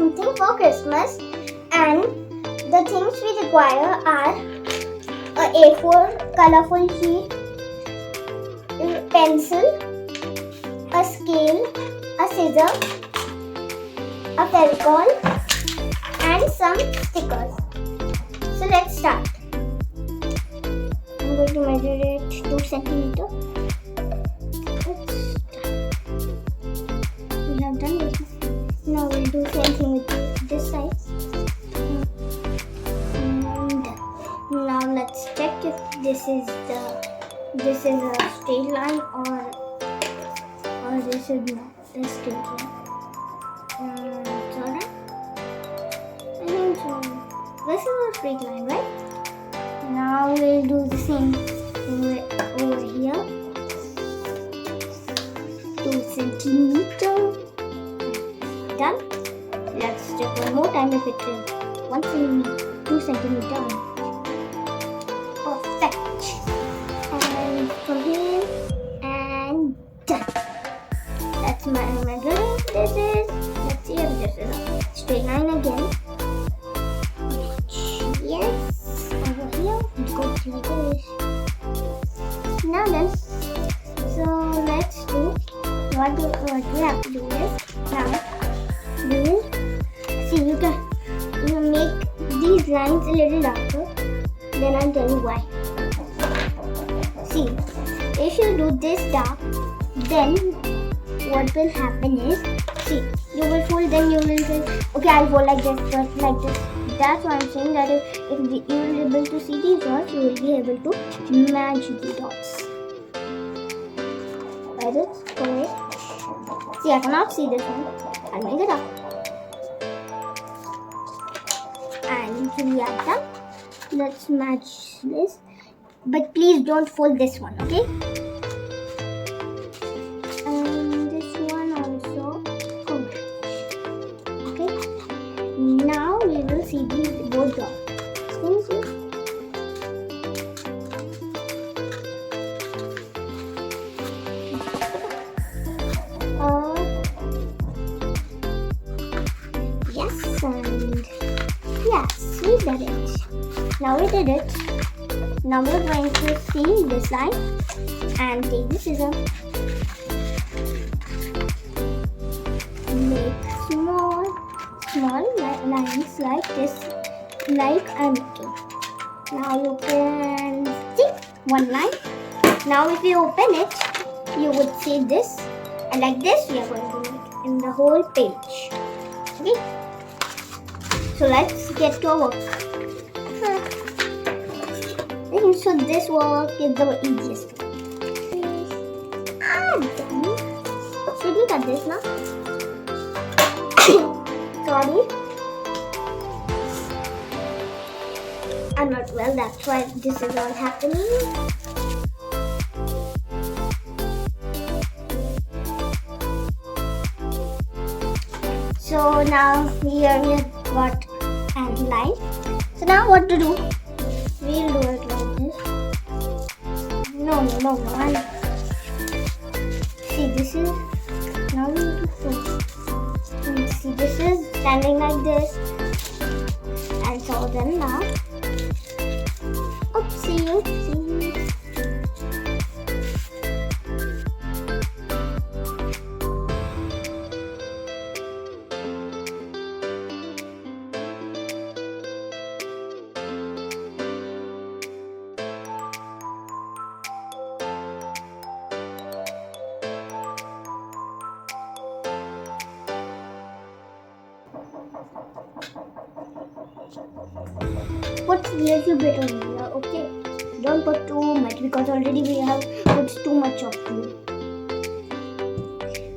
something for Christmas, and the things we require are a A4 colorful sheet, a pencil, a scale, a scissor, a Fevicol, and some stickers. So let's start. I'm going to measure it 2 centimeters. We have done this. Now we'll do the same thing with this side. And now let's check if this is a straight line or this is not a straight line. It's alright. I think so. This is a straight line, right? Now we'll do the same over here. 2 centimeters. Done. Let's check one more time if it is 1 centimeter, 2 centimeters. Perfect. And from here and done. That's my measuring. This is. Let's see if this is a straight line again. Yes. Over here it goes like this. Now then. So let's do what we have to do is now. We will see, you can make these lines a little darker, then I'll tell you why. See, if you do this dark, then what will happen is, see, you will fold, then you will say, okay, I'll fold like this, just like this. That's why I'm saying that if you will be able to see these dots, you will be able to match the dots. Where is it? Correct. See, I cannot see this one. I'll make it up. And we are done. Let's match this. But please don't fold this one, okay? And this one also. Okay. Now we will see these both dots. Can you see? Yes, and yes, we did it. Now we did it. Now we're going to see this line and take the scissors. Make small lines like this, like I'm making. Now you can see one line. Now if you open it, you would see this, and like this we are going to make in the whole page. Okay. So let's get to work. So this work is the easiest one. Done. Should we cut this now? Sorry. I'm not well, that's why this is all happening. So now here we have got a line. So now what to do? We'll do it like this. No. See, this is. Now we need to fold. See, this is standing like this. And so then now. Oopsie. Put a little bit on here, okay? Don't put too much because already we have put too much of glue.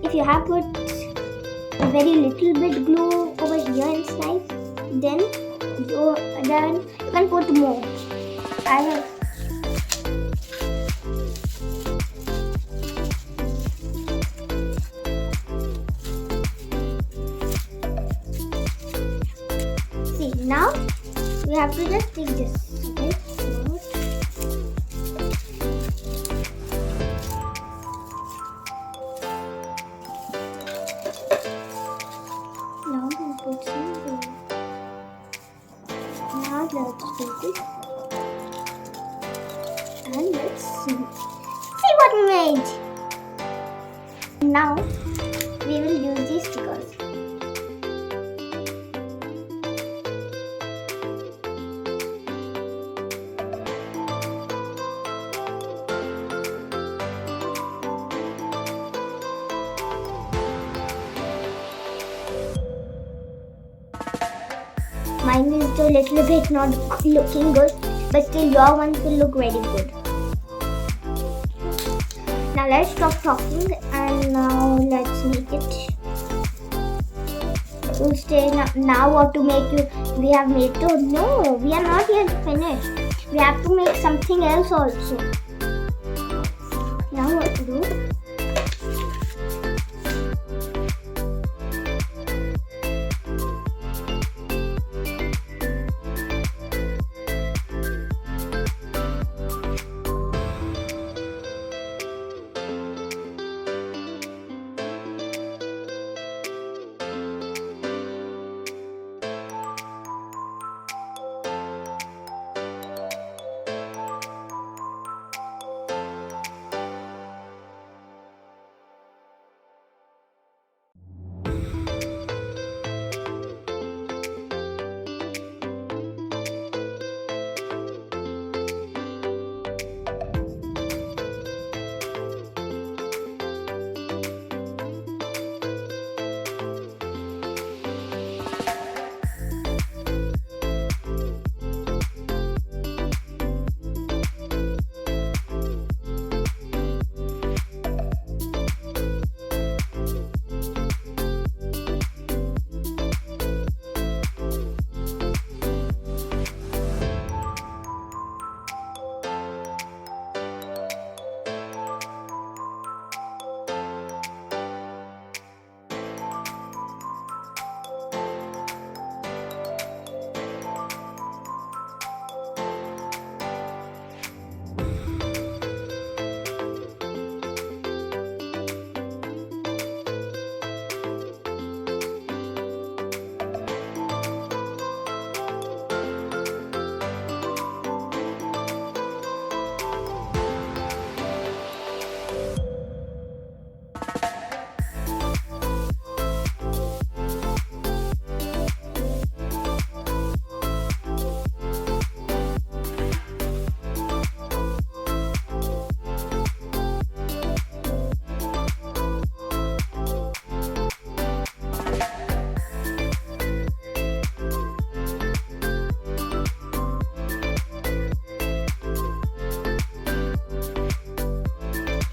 If you have put a very little bit glue over here inside, then you can put more. I have. See, now we have to just take this, okay? Now we put some Now we will use these stickers. Mine is a little bit not looking good, but still your ones will look very good. Now let's stop talking and now let's make it. We'll stay now what to make you. We have made to. No, we are not yet finished. We have to make something else also. Now what to do?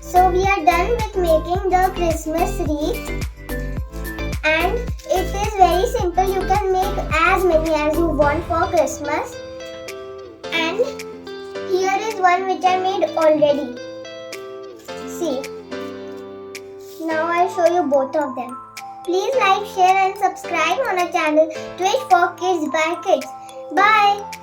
So we are done with making the Christmas wreath, and it is very simple. You can make as many as you want for Christmas. And here is one which I made already. See. Now I'll show you both of them. Please like, share and subscribe on our channel Twish for Kids by Kids. Bye.